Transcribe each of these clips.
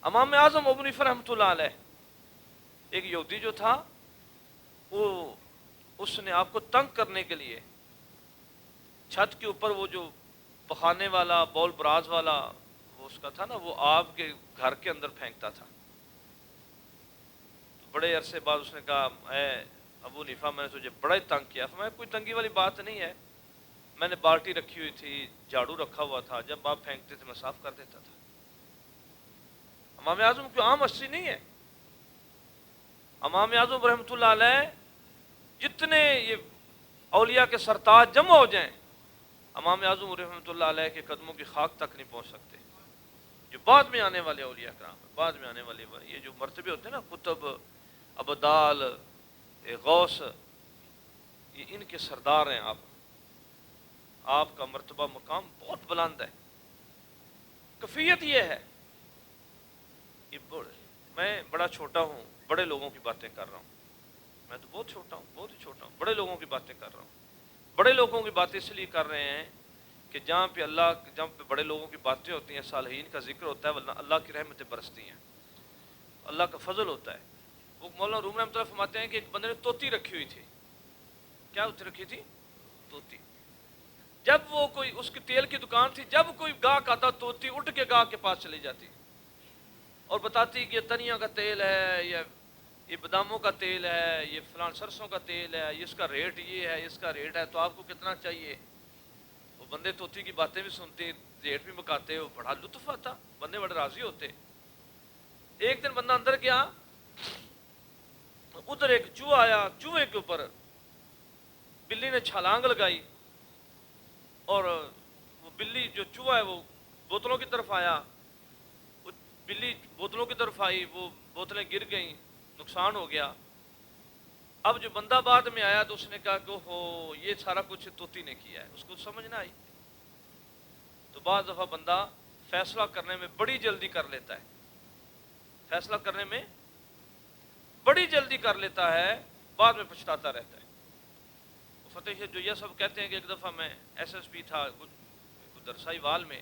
امام اعظم ابو حنیفہ رحمۃ اللہ علیہ، ایک یہودی جو تھا وہ اس نے آپ کو تنگ کرنے کے لیے چھت کے اوپر وہ جو پخانے والا بول براز والا وہ اس کا تھا نا، وہ آپ کے گھر کے اندر پھینکتا تھا. بڑے عرصے بعد اس نے کہا اے ابو حنیفہ میں نے تجھے بڑا ہی تنگ کیا. میں کوئی تنگی والی بات نہیں ہے، میں نے بالٹی رکھی ہوئی تھی، جھاڑو رکھا ہوا تھا، جب آپ پھینکتے تھے میں صاف کر دیتا تھا. امام اعظم کوئی عام ہستی نہیں ہے. امام اعظم رحمۃ اللہ علیہ جتنے یہ اولیاء کے سرتاج جمع ہو جائیں امام اعظم رحمۃ اللہ علیہ کے قدموں کی خاک تک نہیں پہنچ سکتے. جو بعد میں آنے والے اولیاء کرام، بعد میں آنے والے یہ جو مرتبے ہوتے ہیں نا، قطب، ابدال، غوث، یہ ان کے سردار ہیں. آپ کا مرتبہ مقام بہت بلند ہے. کیفیت یہ ہے، میں بڑا چھوٹا ہوں، بڑے لوگوں کی باتیں کر رہا ہوں. میں تو بہت چھوٹا ہوں، بہت ہی چھوٹا ہوں، بڑے لوگوں کی باتیں کر رہا ہوں. بڑے لوگوں کی باتیں اس لیے کر رہے ہیں کہ جہاں پہ بڑے لوگوں کی باتیں ہوتی ہیں، صالحین کا ذکر ہوتا ہے، ورنہ اللہ کی رحمتیں برستی ہیں، اللہ کا فضل ہوتا ہے. وہ مولانا روم رحمۃ اللہ فرماتے ہیں کہ ایک بندے نے طوطی رکھی ہوئی تھی. کیا رکھی تھی؟ طوطی. جب وہ کوئی اس کی تیل کی دکان تھی، جب کوئی گاہک آتا طوطی اٹھ کے گاہک کے پاس چلی جاتی اور بتاتی کہ یہ تنیا کا تیل ہے، یہ باداموں کا تیل ہے، یہ فلان سرسوں کا تیل ہے، اس کا ریٹ یہ ہے، اس کا ریٹ ہے، تو آپ کو کتنا چاہیے. وہ بندے طوطی کی باتیں بھی سنتے، ریٹ بھی مکاتے، وہ بڑا لطف آتا، بندے بڑے راضی ہوتے. ایک دن بندہ اندر گیا، ادھر ایک چوہا آیا، چوہے کے اوپر بلی نے چھلانگ لگائی اور وہ بلی جو چوہا ہے وہ بوتلوں کی طرف آیا. وہ بلی بوتلوں کی طرف آئی، وہ بوتلیں گر گئیں، نقصان ہو گیا. اب جو بندہ بعد میں آیا تو اس نے کہا کہ ہو یہ سارا کچھ طوطی نے کیا ہے. اس کو سمجھ نہ آئی. تو بعض دفعہ بندہ فیصلہ کرنے میں بڑی جلدی کر لیتا ہے، فیصلہ کرنے میں بڑی جلدی کر لیتا ہے، بعد میں پچھتاتا رہتا ہے. فتح جو یہ سب کہتے ہیں کہ ایک دفعہ میں ایس ایس پی تھا درسائی وال میں،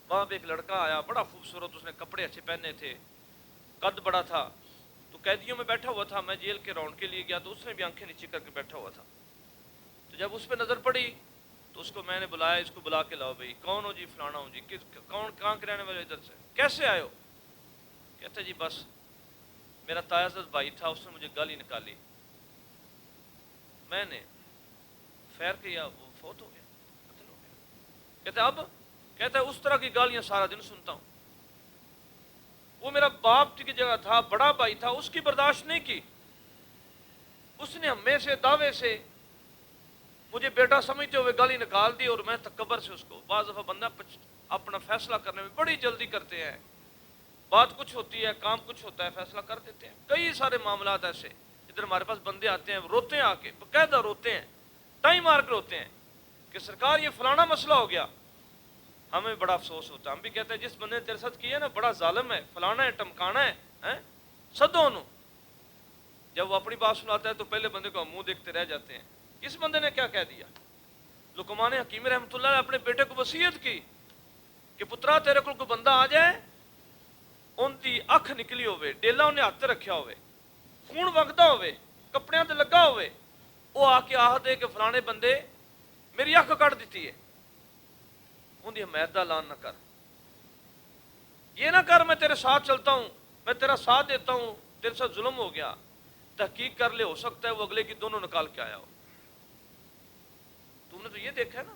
وہاں پہ ایک لڑکا آیا بڑا خوبصورت، اس نے کپڑے اچھے پہنے تھے، قد بڑا تھا. تو قیدیوں میں بیٹھا ہوا تھا، میں جیل کے راؤنڈ کے لیے گیا تو اس نے بھی آنکھیں نیچے کر کے بیٹھا ہوا تھا. تو جب اس پہ نظر پڑی تو اس کو میں نے بلایا، اس کو بلا کے لاؤ بھائی. کون ہو جی؟ فلانا ہوں جی. کون کہاں کے رہنے والے؟ ادھر سے. کیسے آئے ہو؟ کہتے جی بس میرا تاعزز بھائی تھا، اس نے مجھے گالی نکالی، میں نے فیر کیا، وہ فوت ہو گیا، قتل ہو گیا. کہتے اب؟ کہتا ہے اس طرح کی گالیاں سارا دن سنتا ہوں. وہ میرا باپ کی جگہ تھا، بڑا بھائی تھا، اس کی برداشت نہیں کی. اس نے ہمیں سے دعوے سے مجھے بیٹا سمجھتے ہوئے گالی نکال دی اور میں تکبر سے اس کو. بعض دفعہ بندہ اپنا فیصلہ کرنے میں بڑی جلدی کرتے ہیں، بات کچھ ہوتی ہے، کام کچھ ہوتا ہے، فیصلہ کر دیتے ہیں. کئی سارے معاملات ایسے ادھر ہمارے پاس بندے آتے ہیں، روتے ہیں، آ کے باقاعدہ روتے ہیں، ٹائم مار کے روتے ہیں کہ سرکار یہ فلانا مسئلہ ہو گیا. ہمیں بڑا افسوس ہوتا ہے، ہم بھی کہتے ہیں جس بندے نے تیرے ساتھ کیا نا بڑا ظالم ہے، فلانا ہے، ٹمکانا ہے، سدو انہوں. جب وہ اپنی بات سناتا ہے تو پہلے بندے کو ہم منہ دیکھتے رہ جاتے ہیں، اس بندے نے کیا کہہ دیا. لقمان حکیم رحمۃ اللہ نے اپنے بیٹے کو وصیت کی کہ پترا تیرے کو کوئی بندہ آ جائے، ان دی اکھ نکلی ہوئے، ڈیلا انہیں ہاتھ رکھیا ہوئے، خون وگدا ہوئے، کپڑیاں تے لگا ہوئے، وہ آ کے آہ دے کہ فلانے بندے میری اکھ کٹ دیتی ہے، ان دی حمایت دا اعلان نہ کر. یہ نہ کر میں تیرے ساتھ چلتا ہوں، میں تیرا ساتھ دیتا ہوں، تیرے ساتھ ظلم ہو گیا. تحقیق کر لے، ہو سکتا ہے وہ اگلے کی دونوں نکال کے آیا ہو. تم نے تو یہ دیکھا ہے نا.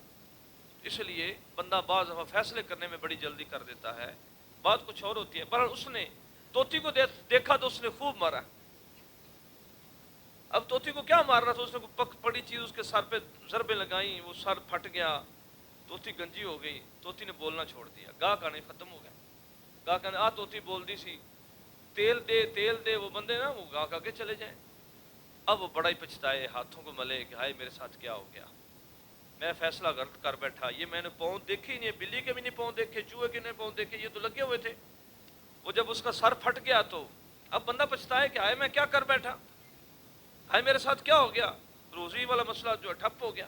اس لیے بندہ بعض دفعہ فیصلے کرنے میں بڑی جلدی کر دیتا ہے، بات کچھ اور ہوتی ہے. پر اس نے طوطی کو دیکھا تو اس نے خوب مارا. اب طوطی کو کیا مارنا تھا؟ اس نے کوئی پڑی چیز اس کے سر پہ ضربیں لگائیں، وہ سر پھٹ گیا، طوطی گنجی ہو گئی. طوطی نے بولنا چھوڑ دیا، گاہ کا نہیں ختم ہو گیا. گاہ کہنے آ طوطی بول دی سی تیل دے تیل دے، وہ بندے نا وہ گاہ کے چلے جائیں. اب وہ بڑا ہی پچھتائے، ہاتھوں کو ملے کہ ہائے میرے ساتھ کیا ہو گیا، میں فیصلہ غلط کر بیٹھا. یہ میں نے پاؤں دیکھے ہی نہیں، بلی کے بھی نہیں پاؤں دیکھے، چوہے کے نہیں پاؤں دیکھے، یہ تو لگے ہوئے تھے. وہ جب اس کا سر پھٹ گیا تو اب بندہ پچھتائے کہ ہائے میں کیا کر بیٹھا، ہائے میرے ساتھ کیا ہو گیا. روزی والا مسئلہ جو ہے ٹھپ ہو گیا.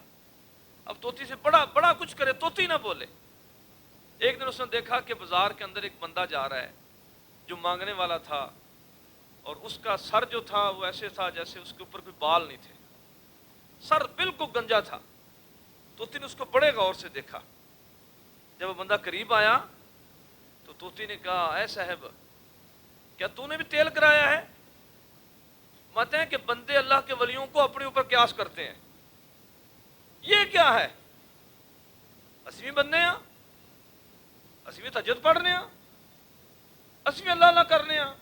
اب طوطی سے بڑا کچھ کرے، طوطی نہ بولے. ایک دن اس نے دیکھا کہ بازار کے اندر ایک بندہ جا رہا ہے، جو مانگنے والا تھا، اور اس کا سر جو تھا وہ ایسے تھا جیسے اس کے اوپر کوئی بال نہیں تھے، سر بالکل گنجا تھا۔ طوطی نے اس کو بڑے غور سے دیکھا۔ جب وہ بندہ قریب آیا تو طوطی نے کہا اے صاحب، کیا تو نے بھی تیل کرایا ہے؟ مت ہیں کہ بندے اللہ کے ولیوں کو اپنے اوپر قیاس کرتے ہیں، یہ کیا ہے؟ اسی بننے ہاں، اسی تہجد پڑھنے ہاں، اسی اللہ اللہ کرنے ہاں۔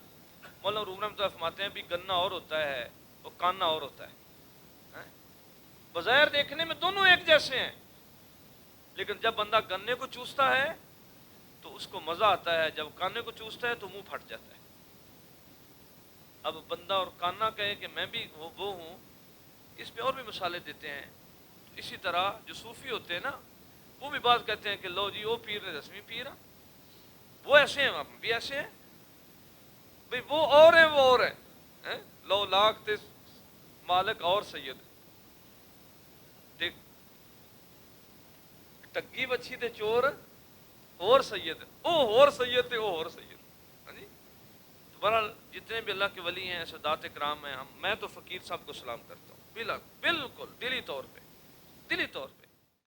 مولانا روم رحمۃ اللہ فرماتے ہیں بھی گنا اور ہوتا ہے، وہ کانا اور ہوتا ہے۔ بظاہر دیکھنے میں دونوں ایک جیسے ہیں، لیکن جب بندہ گنے کو چوستا ہے تو اس کو مزہ آتا ہے، جب کانے کو چوستا ہے تو منہ پھٹ جاتا ہے۔ اب بندہ اور کانا کہے کہ میں بھی وہ ہوں، اس میں اور بھی مثالیں دیتے ہیں۔ اسی طرح جو صوفی ہوتے ہیں نا، وہ بھی بات کہتے ہیں کہ لو جی وہ پیر نے رسمی پیر ہیں، وہ ایسے ہیں، ہم بھی ایسے ہیں بھئی، وہ اور ہیں، وہ اور ہیں۔ لو لاکھ تے مالک اور سید، دیکھ ٹگی بچی تے چور اور سید، او اور سید تے او اور سید۔ ہاں جی، بہرحال جتنے بھی اللہ کے ولی ہیں، سادات کرام ہیں، میں تو فقیر صاحب کو سلام کرتا ہوں، بالکل دلی طور پہ، دلی طور پہ۔